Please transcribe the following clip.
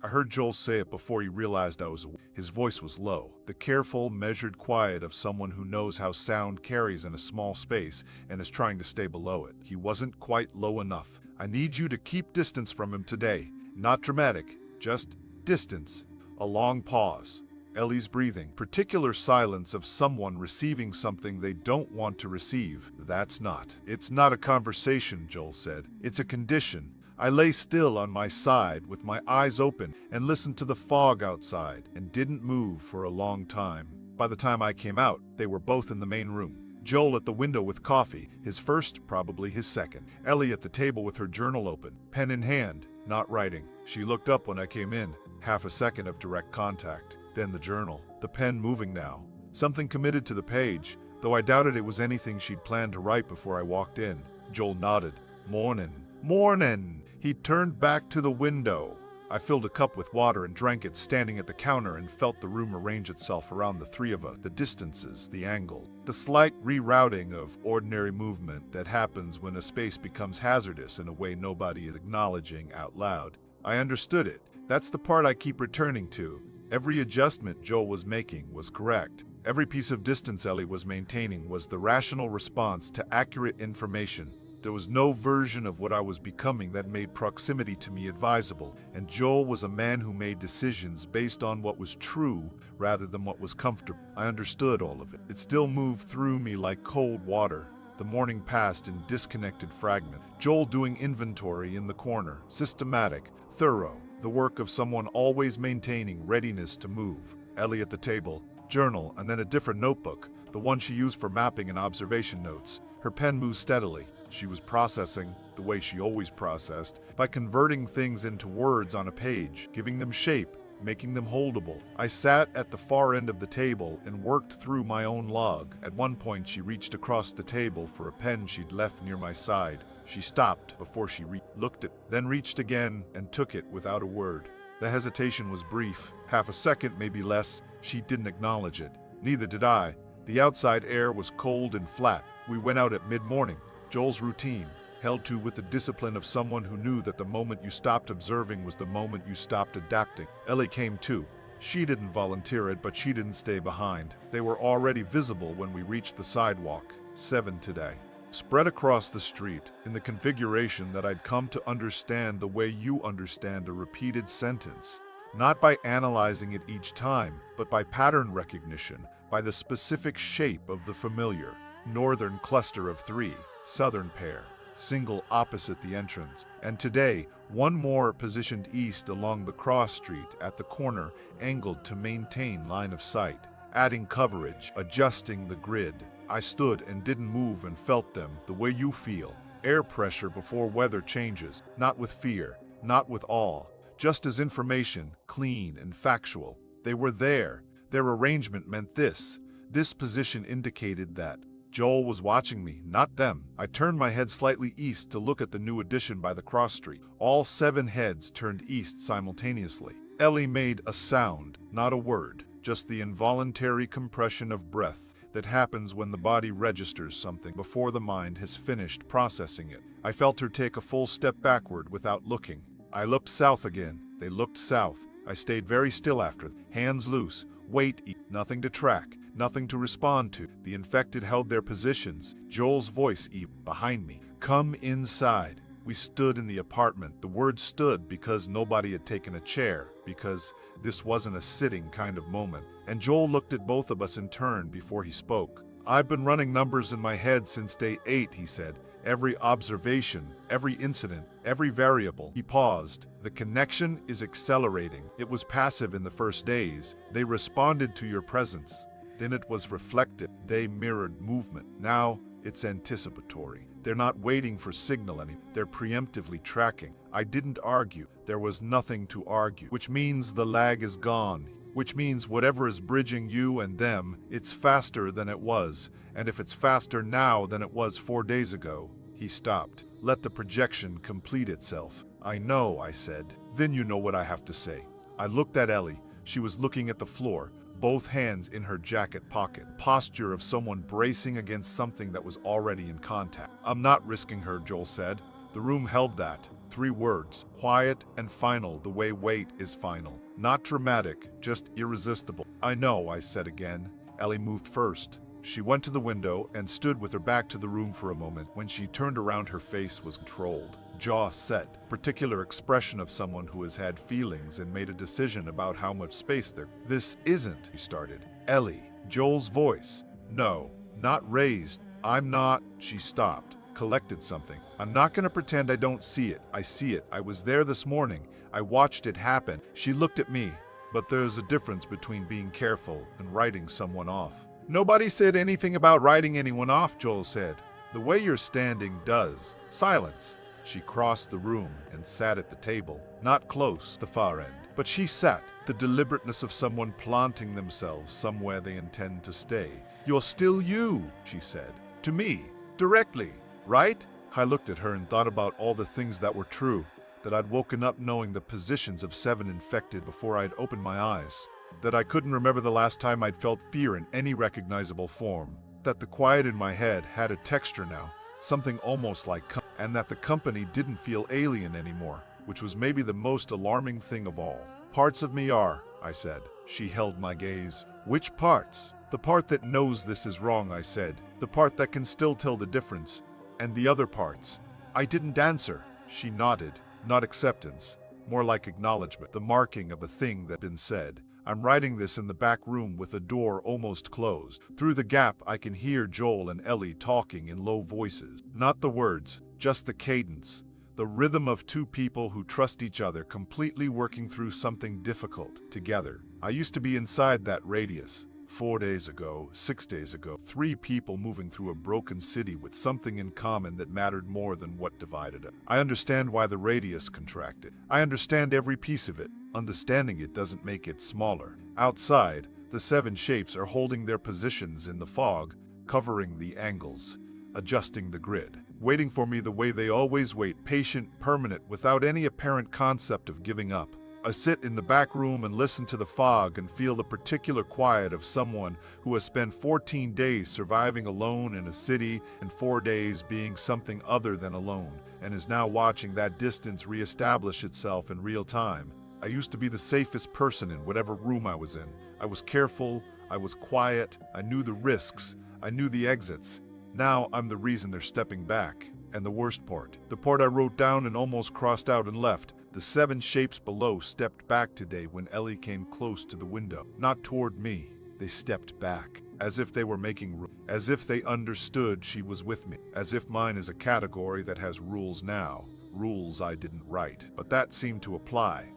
I heard Joel say it before he realized I was awake. His voice was low, the careful, measured quiet of someone who knows how sound carries in a small space and is trying to stay below it. He wasn't quite low enough. I need you to keep distance from him today. Not dramatic, just distance. A long pause. Ellie's breathing. Particular silence of someone receiving something they don't want to receive. It's not a conversation, Joel said. It's a condition. I lay still on my side with my eyes open and listened to the fog outside and didn't move for a long time. By the time I came out, they were both in the main room. Joel at the window with coffee, his first, probably his second. Ellie at the table with her journal open, pen in hand, not writing. She looked up when I came in, half a second of direct contact. Then the journal, the pen moving now. Something committed to the page, though I doubted it was anything she'd planned to write before I walked in. Joel nodded. Mornin'. Mornin'. He turned back to the window. I filled a cup with water and drank it standing at the counter and felt the room arrange itself around the three of us. The distances, the angle, the slight rerouting of ordinary movement that happens when a space becomes hazardous in a way nobody is acknowledging out loud. I understood it. That's the part I keep returning to. Every adjustment Joel was making was correct. Every piece of distance Ellie was maintaining was the rational response to accurate information. There was no version of what I was becoming that made proximity to me advisable, and Joel was a man who made decisions based on what was true rather than what was comfortable. I understood all of it. It still moved through me like cold water. The morning passed in disconnected fragments. Joel doing inventory in the corner, systematic, thorough, the work of someone always maintaining readiness to move. Ellie at the table, journal, and then a different notebook, the one she used for mapping and observation notes. Her pen moved steadily. She was processing, the way she always processed, by converting things into words on a page, giving them shape, making them holdable. I sat at the far end of the table and worked through my own log. At one point, she reached across the table for a pen she'd left near my side. She stopped before she looked at, then reached again and took it without a word. The hesitation was brief, half a second, maybe less. She didn't acknowledge it. Neither did I. The outside air was cold and flat. We went out at mid-morning. Joel's routine, held to with the discipline of someone who knew that the moment you stopped observing was the moment you stopped adapting. Ellie came too. She didn't volunteer it, but she didn't stay behind. They were already visible when we reached the sidewalk. 7 today. Spread across the street, in the configuration that I'd come to understand the way you understand a repeated sentence. Not by analyzing it each time, but by pattern recognition, by the specific shape of the familiar. Northern cluster of 3. Southern pair, single opposite the entrance, and today, one more positioned east along the cross street at the corner, angled to maintain line of sight, adding coverage, adjusting the grid. I stood and didn't move and felt them the way you feel. Air pressure before weather changes, not with fear, not with awe, just as information, clean and factual. They were there. Their arrangement meant this. This position indicated that. Joel was watching me, not them. I turned my head slightly east to look at the new addition by the cross street. All 7 heads turned east simultaneously. Ellie made a sound, not a word, just the involuntary compression of breath that happens when the body registers something before the mind has finished processing it. I felt her take a full step backward without looking. I looked south again. They looked south. I stayed very still after, hands loose, weight, nothing to track. Nothing to respond to. The infected held their positions. Joel's voice behind me. Come inside. We stood in the apartment. The word stood because nobody had taken a chair, because this wasn't a sitting kind of moment. And Joel looked at both of us in turn before he spoke. I've been running numbers in my head since day 8, he said. Every observation, every incident, every variable. He paused. The connection is accelerating. It was passive in the first days. They responded to your presence. Then it was reflected. They mirrored movement. Now it's anticipatory. They're not waiting for signal anymore. They're preemptively tracking. I didn't argue. There was nothing to argue, which means the lag is gone, which means whatever is bridging you and them, it's faster than it was. And if it's faster now than it was 4 days ago, he stopped. Let the projection complete itself. I know, I said. Then you know what I have to say. I looked at Ellie. She was looking at the floor, both hands in her jacket pocket, posture of someone bracing against something that was already in contact. I'm not risking her, Joel said. The room held that. 3 words. Quiet and final, the way wait is final. Not dramatic, just irresistible. I know, I said again. Ellie moved first. She went to the window and stood with her back to the room for a moment. When she turned around, her face was controlled, jaw set, particular expression of someone who has had feelings and made a decision about how much space there. This isn't, he started. Ellie, Joel's voice. No, not raised. I'm not. She stopped, collected something. I'm not gonna pretend I don't see it. I see it. I was there this morning. I watched it happen. She looked at me. But there's a difference between being careful and writing someone off. Nobody said anything about writing anyone off, Joel said. The way you're standing does. Silence. She crossed the room and sat at the table, not close, the far end. But she sat, the deliberateness of someone planting themselves somewhere they intend to stay. You're still you, she said. To me, directly, right? I looked at her and thought about all the things that were true, that I'd woken up knowing the positions of 7 infected before I'd opened my eyes. That I couldn't remember the last time I'd felt fear in any recognizable form. That the quiet in my head had a texture now, something almost like and that the company didn't feel alien anymore, which was maybe the most alarming thing of all. Parts of me are, I said. She held my gaze. Which parts? The part that knows this is wrong, I said. The part that can still tell the difference. And the other parts. I didn't answer. She nodded. Not acceptance. More like acknowledgement. The marking of a thing that had been said. I'm writing this in the back room with the door almost closed. Through the gap, I can hear Joel and Ellie talking in low voices. Not the words, just the cadence. The rhythm of 2 people who trust each other, completely working through something difficult together. I used to be inside that radius. 4 days ago, 6 days ago, 3 people moving through a broken city with something in common that mattered more than what divided it. I understand why the radius contracted. I understand every piece of it. Understanding it doesn't make it smaller. Outside, the 7 shapes are holding their positions in the fog, covering the angles, adjusting the grid, waiting for me the way they always wait, patient, permanent, without any apparent concept of giving up. I sit in the back room and listen to the fog and feel the particular quiet of someone who has spent 14 days surviving alone in a city and 4 days being something other than alone, and is now watching that distance reestablish itself in real time. I used to be the safest person in whatever room I was in. I was careful, I was quiet, I knew the risks, I knew the exits. Now I'm the reason they're stepping back. And the worst part, the part I wrote down and almost crossed out and left, the 7 shapes below stepped back today when Ellie came close to the window. Not toward me, they stepped back, as if they were making room, as if they understood she was with me, as if mine is a category that has rules now, rules I didn't write. But that seemed to apply.